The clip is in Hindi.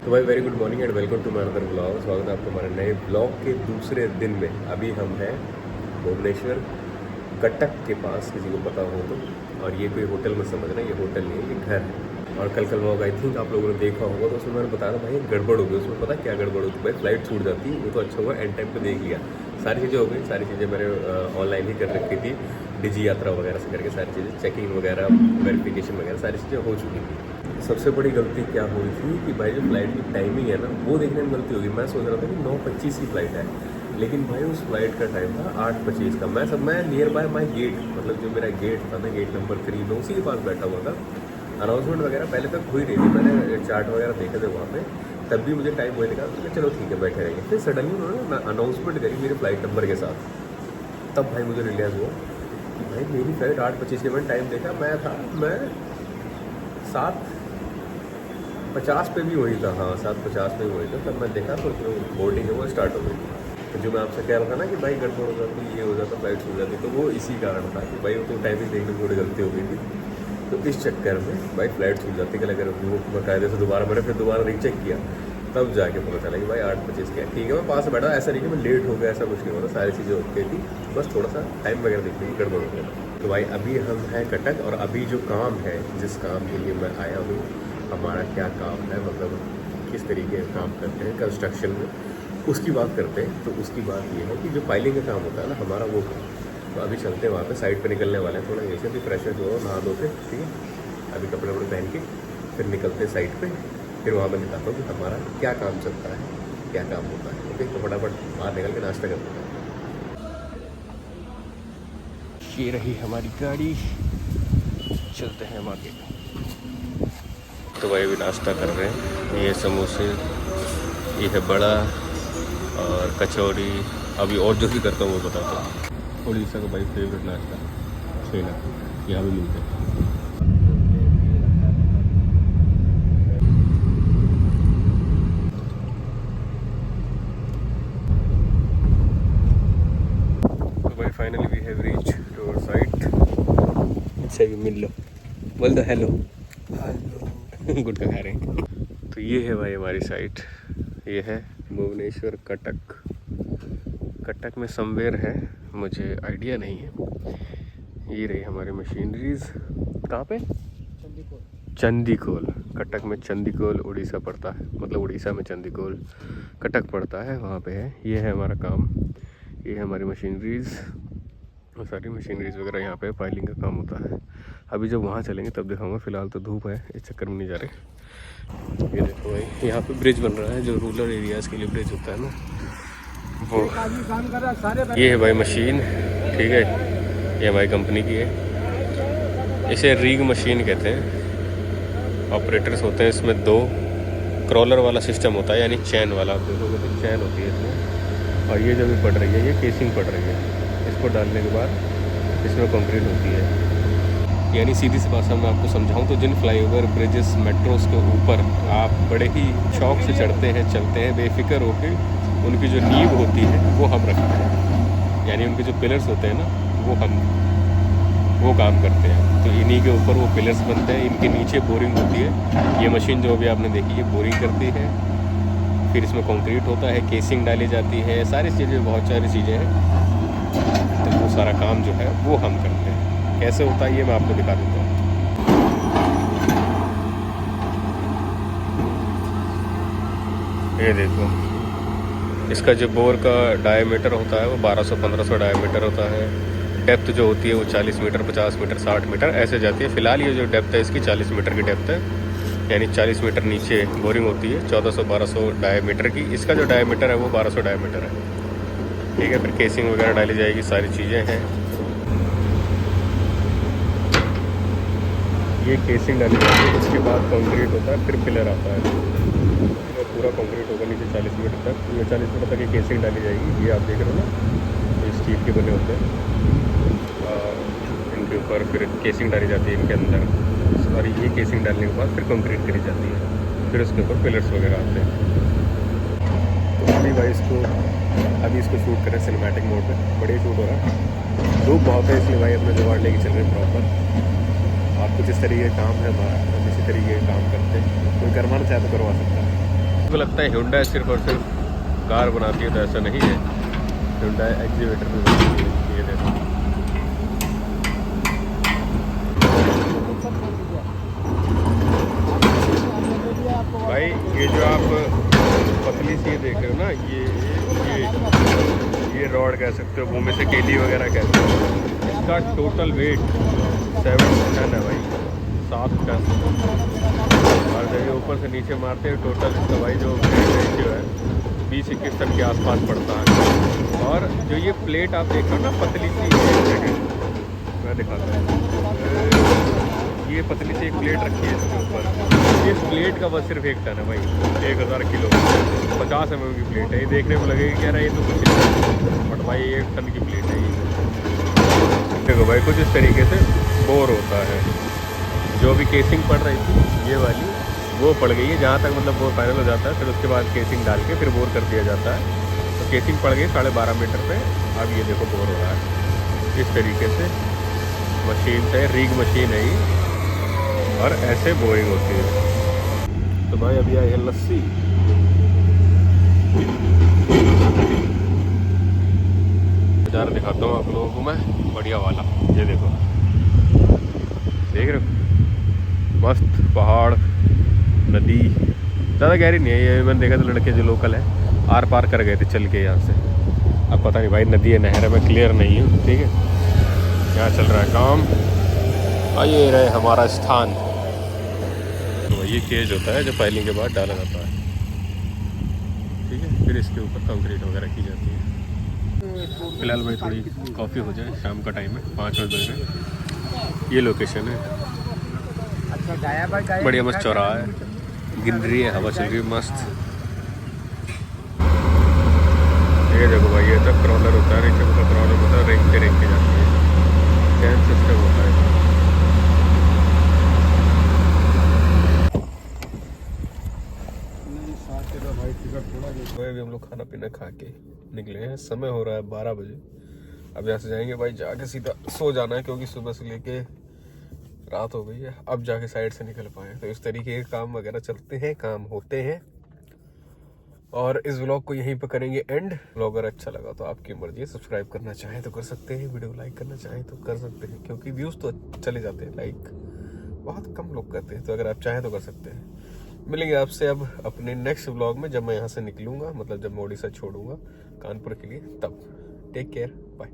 तो भाई very good morning and welcome to my another blog. स्वागत है आपको हमारे नए ब्लॉग के दूसरे दिन में। अभी हम हैं भुवनेश्वर कटक के पास, किसी को पता हो तो। और ये कोई होटल में समझना, ये होटल नहीं है, ये घर है। और कल व्लॉग आई थिंक आप लोगों ने देखा होगा, तो उसमें मैंने बताया था भाई गड़बड़ हो गई। उसमें पता क्या गड़बड़ होती है भाई, फ्लाइट छूट जाती है। वो तो अच्छा हुआ एंड टाइम पे देख लिया, सारी चीज़ें हो गई। सारी चीज़ें मैंने ऑनलाइन ही कर रखी थी, डिजी यात्रा वगैरह से करके सारी चीज़ें, चेकिंग वगैरह, वेरिफिकेशन वगैरह सारी चीज़ें हो चुकी थी। सबसे बड़ी गलती क्या हुई थी कि भाई जो फ्लाइट की टाइमिंग है ना, वो देखने में गलती होगी। मैं सोच रहा था कि 9:25 की फ़्लाइट है, लेकिन भाई उस फ्लाइट का टाइम था 8:25 का। मैं नियर बाय माई गेट, मतलब जो मेरा गेट था ना, गेट नंबर 3 में, उसी के पास बैठा हुआ था। अनाउंसमेंट वगैरह पहले तक हो ही रही थी, मैंने चार्ट वगैरह देखे थे वहाँ पे, तब भी मुझे टाइम वही लिखा। तो चलो ठीक है बैठे रहेंगे। फिर सडनली उन्होंने अनाउंसमेंट करी मेरे फ्लाइट नंबर के साथ। तब भाई मुझे रियलाइज़ हुआ कि भाई मेरी फ्लाइट 8:25 के। मैंने टाइम देखा, मैं 7:50 पे भी वही था। हाँ, 7:50 पे भी वही था। तब मैं देखा तो जो बोर्डिंग है वो स्टार्ट हो गई थी। तो जो मैं आपसे कह रहा था ना कि भाई गड़बड़ हो जाती, ये हो जाता, फ्लाइट छूट जाती, तो वो इसी कारण था कि भाई वो तो टाइमिंग देखने में थोड़ी गलती हो गई थी। तो इस चक्कर में भाई फ्लाइट छूट जाती। कल अगर वो बाकायदे से मैंने फिर दोबारा रीचेक किया, तब जाके पता चला कि भाई 8:25 क्या। ठीक है, मैं पास बैठा, ऐसा नहीं कि मैं लेट हो गया, ऐसा कुछ नहीं होता, सारी चीज़ें ओके थी, बस थोड़ा सा टाइम वगैरह देखने की गड़बड़ हो गया। तो भाई अभी हम हैं कटक, और अभी जो काम है, जिस काम के लिए मैं आया हूँ, हमारा क्या काम है, मतलब किस तरीके का काम करते हैं कंस्ट्रक्शन में, उसकी बात करते हैं। तो उसकी बात ये है कि जो फाइलिंग का काम होता है ना हमारा, वो काम। तो अभी चलते हैं वहाँ पे, साइड पे निकलने वाले हैं। थोड़ा ऐसे भी फ्रेश हो, नहा धो के, ठीक है, अभी कपड़े वपड़े पहन के फिर निकलते हैं साइड पे। फिर वहाँ मैं दिखाता हूँ कि हमारा क्या काम चलता है, क्या काम होता है। ओके, तो फटाफट बाहर निकल के नाश्ता करते हैं। ये रही हमारी गाड़ी, चलते हैं हम आगे। तो भाई अभी नाश्ता कर रहे हैं, ये समोसे, ये है बड़ा और कचौड़ी। अभी और जो भी करता हूँ वो बताता हूँ। उड़ीसा का भाई फेवरेट नाश्ता छेना, यहाँ भी मिलते हैं। तो भाई finally we have reach to our site. अच्छा भी मिल लो, बोल दो हेलो। गुटखा खा रहे हैं। तो ये है भाई हमारी साइट, ये है भुवनेश्वर कटक। कटक में समवेयर है, मुझे आइडिया नहीं है। ये रही हमारी मशीनरीज। कहाँ पे? चंदीकोल। कटक में चंदीकोल उड़ीसा पड़ता है, मतलब उड़ीसा में चंदीकोल कटक पड़ता है, वहाँ पे है। ये है हमारा काम, ये है हमारी मशीनरीज, और सारी मशीनरीज वगैरह यहाँ पे फाइलिंग का काम होता है। अभी जब वहाँ चलेंगे तब दिखाऊंगा, फिलहाल तो धूप है, इस चक्कर में नहीं जा रहे। ये देखो भाई, यहाँ पे ब्रिज बन रहा है, जो रूरल एरियाज़ के लिए ब्रिज होता है ना, वो। ये है भाई मशीन, ठीक है, ये हमारी कंपनी की है। इसे रिग मशीन कहते हैं। ऑपरेटर्स होते हैं इसमें 2। क्रॉलर वाला सिस्टम होता है, यानी चैन वाला। आप देखोगे तो चैन होती है इसमें। और ये जो भी पड़ रही है, ये केसिंग पड़ रही है। इसको डालने के बाद इसमें कंक्रीट होती है। यानी सीधी सी भाषा में आपको समझाऊं तो जिन फ्लाईओवर, ब्रिजेस, मेट्रोस के ऊपर आप बड़े ही शौक से चढ़ते हैं, चलते हैं बेफिक्र होकर, उनकी जो नींव होती है वो हम रखते हैं। यानी उनके जो पिलर्स होते हैं ना, वो काम करते हैं। तो इन्हीं के ऊपर वो पिलर्स बनते हैं, इनके नीचे बोरिंग होती है। ये मशीन जो अभी आपने देखी, ये बोरिंग करती है, फिर इसमें कंक्रीट होता है, केसिंग डाली जाती है, सारी चीज़ें, बहुत सारी चीज़ें हैं। तो वो सारा काम जो है वो हम करते हैं। कैसे होता है ये मैं आपको दिखा देता हूँ। ये देखो, इसका जो बोर का डायमीटर होता है वो 1200-1500 डायमीटर होता है। डेप्थ जो होती है वो 40 मीटर, 50 मीटर, 60 मीटर ऐसे जाती है। फ़िलहाल ये जो डेप्थ है इसकी 40 मीटर की डेप्थ है, यानी 40 मीटर नीचे बोरिंग होती है, 1400-1200 डायमीटर की। इसका जो डायमीटर है वो 1200 डायमीटर है, ठीक है। फिर केसिंग वगैरह डाली जाएगी, सारी चीज़ें हैं। ये केसिंग डाली जाती है, उसके बाद कंक्रीट होता है, फिर पिलर आता है। पूरा कंक्रीट होगा नीचे 40 मीटर तक, ये 40 मीटर तक ये केसिंग डाली जाएगी। ये आप देख रहे हो ना, ये स्टील के बने होते हैं, इनके ऊपर फिर केसिंग डाली जाती है इनके अंदर। और ये केसिंग डालने के बाद फिर कंक्रीट करी जाती है, फिर उसके ऊपर पिलर्स वगैरह आते हैं। तो अभी इसको शूट करें सिनेमैटिक मोड में, बढ़िया शूट हो रहा है। धूप बहुत है, इसलिए भाई अपना जुगाड़ लेके चल रहे हैं प्रॉपर। और कुछ इस तरीके का काम है हमारा, हम इसी तरीके का काम करते हैं। कोई करवाना चाहे तो करवा सकता है। को लगता है Hyundai सिर्फ और सिर्फ कार बनाती है, तो ऐसा नहीं है। Hyundai एक्सीवेटर भी बनाती है। ये देखो भाई, ये जो आप पतली सी देख रहे हो ना, ये रॉड कह सकते हो, मुँह में से केली वगैरह कहते हो। इसका टोटल वेट 7 टन है भाई, 7 टन। और जब ये ऊपर से नीचे मारते हैं टोटल इसका भाई जो रेशियो है 20-21 टन के आसपास पड़ता है। और जो ये प्लेट आप देख रहे हो ना पतली सी, मैं दिखाता हूँ, ये पतली सी एक प्लेट रखी है इसके ऊपर। इस प्लेट का बस सिर्फ 1 टन है भाई, 1000 किलो, 50 mm की प्लेट है। ये देखने में लगेगा क्या रहा है ये तो कुछ नहीं, बट भाई 1 टन की प्लेट है ये। देखो भाई कुछ इस तरीके से बोर होता है। जो भी केसिंग पड़ रही थी ये वाली, वो पड़ गई है जहाँ तक मतलब बोर फाइनल हो जाता है। फिर उसके बाद केसिंग डाल के फिर बोर कर दिया जाता है। तो केसिंग पड़ गई 12.5 मीटर पे। अब ये देखो बोर हो रहा है इस तरीके से। मशीन से रिग मशीन है ये, और ऐसे बोरिंग होती है। तो भाई अभी आई है लस्सी। बाजार दिखाता हूँ आप लोगों को मैं, बढ़िया वाला। ये देखो, देख रहे हो, मस्त पहाड़, नदी, ज़्यादा गहरी नहीं है ये। मैंने देखा तो लड़के जो लोकल है आर पार कर गए थे चल के यहाँ से। अब पता नहीं भाई नदी है नहर है, मैं क्लियर नहीं हूँ। ठीक है, यहाँ चल रहा है काम। और ये रहे हमारा स्थान। तो ये केज होता है जो पाइलिंग के बाद डाला जाता है। ठीक है, फिर इसके ऊपर कंक्रीट वगैरह की जाती है। फिलहाल भाई थोड़ी कॉफ़ी हो जाए, शाम का टाइम है, 5 बज रहे हैं। ये लोकेशन है, बढ़िया मस्त चौराहा है, गिनरी है, हवा चल रही है मस्त। ये देखो भाई, ये तक क्रॉलर होता है, नीचे मतलब क्रॉलर होता है, रेंग के जाती है। चैन सिस्टम होता है। अभी हम लोग खाना पीना खा के निकले हैं। समय हो रहा है 12 बजे। अब यहाँ से जाएंगे भाई, जाके सीधा सो जाना है, क्योंकि सुबह से लेके रात हो गई है। अब जाके साइड से निकल पाए। तो इस तरीके के काम वगैरह चलते हैं, काम होते हैं। और इस व्लॉग को यहीं पे करेंगे एंड। व्लॉग अगर अच्छा लगा तो आपकी मर्जी है, सब्सक्राइब करना चाहें तो कर सकते हैं, वीडियो लाइक करना चाहें तो कर सकते हैं, क्योंकि व्यूज़ तो चले जाते हैं, लाइक बहुत कम लोग करते हैं। तो अगर आप चाहें तो कर सकते हैं। मिलेंगे आपसे अब अपने नेक्स्ट व्लॉग में, जब मैं यहाँ से निकलूँगा, मतलब जब मैं उड़ीसा छोड़ूंगा कानपुर के लिए। तब टेक केयर, बाय।